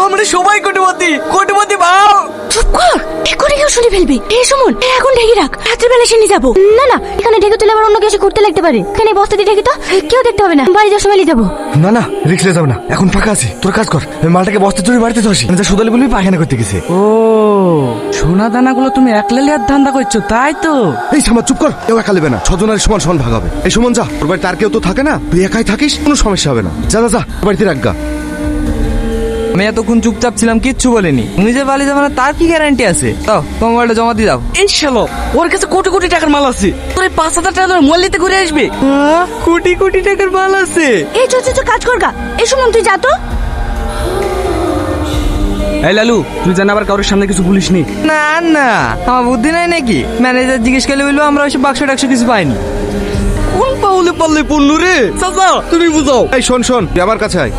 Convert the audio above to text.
আমরা সবাই কোটিপতি কোটিপতি ভাও। চুপ কর, এক্ষুনি কেউ শুনে ফেলবি। এই সুমন, এখন ঢেকে রাখ, রাত্রিবেলা এসে নিয়ে যাবো। না না, এখানে ঢেকে তুলে আবার অন্য কিছু করতে লাগতে পারে। এখানে বস্তা দিয়ে ঢেকে তো কেউ দেখতে হবে না, বাড়ি যাওয়ার সময় নিয়ে যাবো। না না, রিক্সে যাবে না, এখন ফাঁকা আছে। তোর কাজ কর, ওই মালটাকে বস্তা চুরি বাড়িতে ধসি, যা সুদালি বলবি পায়খানা করতে গেছে। ও সোনা দানাগুলো তুমি একলা লিয়ার ধান্দা করছো তাই তো? এই সামা চুপ কর, কেউ একা নেবে না, ছজনের সমান সমান ভাগ হবে। এই সুমন যা, তোর বাড়িতে আর কেউ তো থাকে না, তুই একাই থাকিস, কোনো সমস্যা হবে না। যা যা যা, তোর বাড়িতে রাখগা। আমি এতক্ষণ চুপচাপ ছিলাম, কিচ্ছু বলিনি। তুমি যে পালিয়ে যাবে না তার কি গ্যারান্টি আছে? দাও তোমার মোবাইলটা জমা দিয়ে দাও। এই শালো, ওর কাছে কোটি কোটি টাকার মাল আছে, তোর এই 5,000 টাকার মোবাইল নিতে ঘুরে আসবে। কোটি কোটি টাকার মাল আছে। এই চল চল কাজ কর গা। এই সুমন তুই যা তো। এই লালু, তুই জানা আবার কারোর সামনে কিছু বলিস নি। না না, আমার বুদ্ধি নাই নাকি? ম্যানেজার জিজ্ঞেস করলে বলবো আমরা ওইসব বাক্স টাক্স কিছু পাইনি। কোন পাউলে পাল্লে পড়লো রে? চাচা তুমি বুঝাও। এই শোন শোন, তুই আমার কাছে আয়।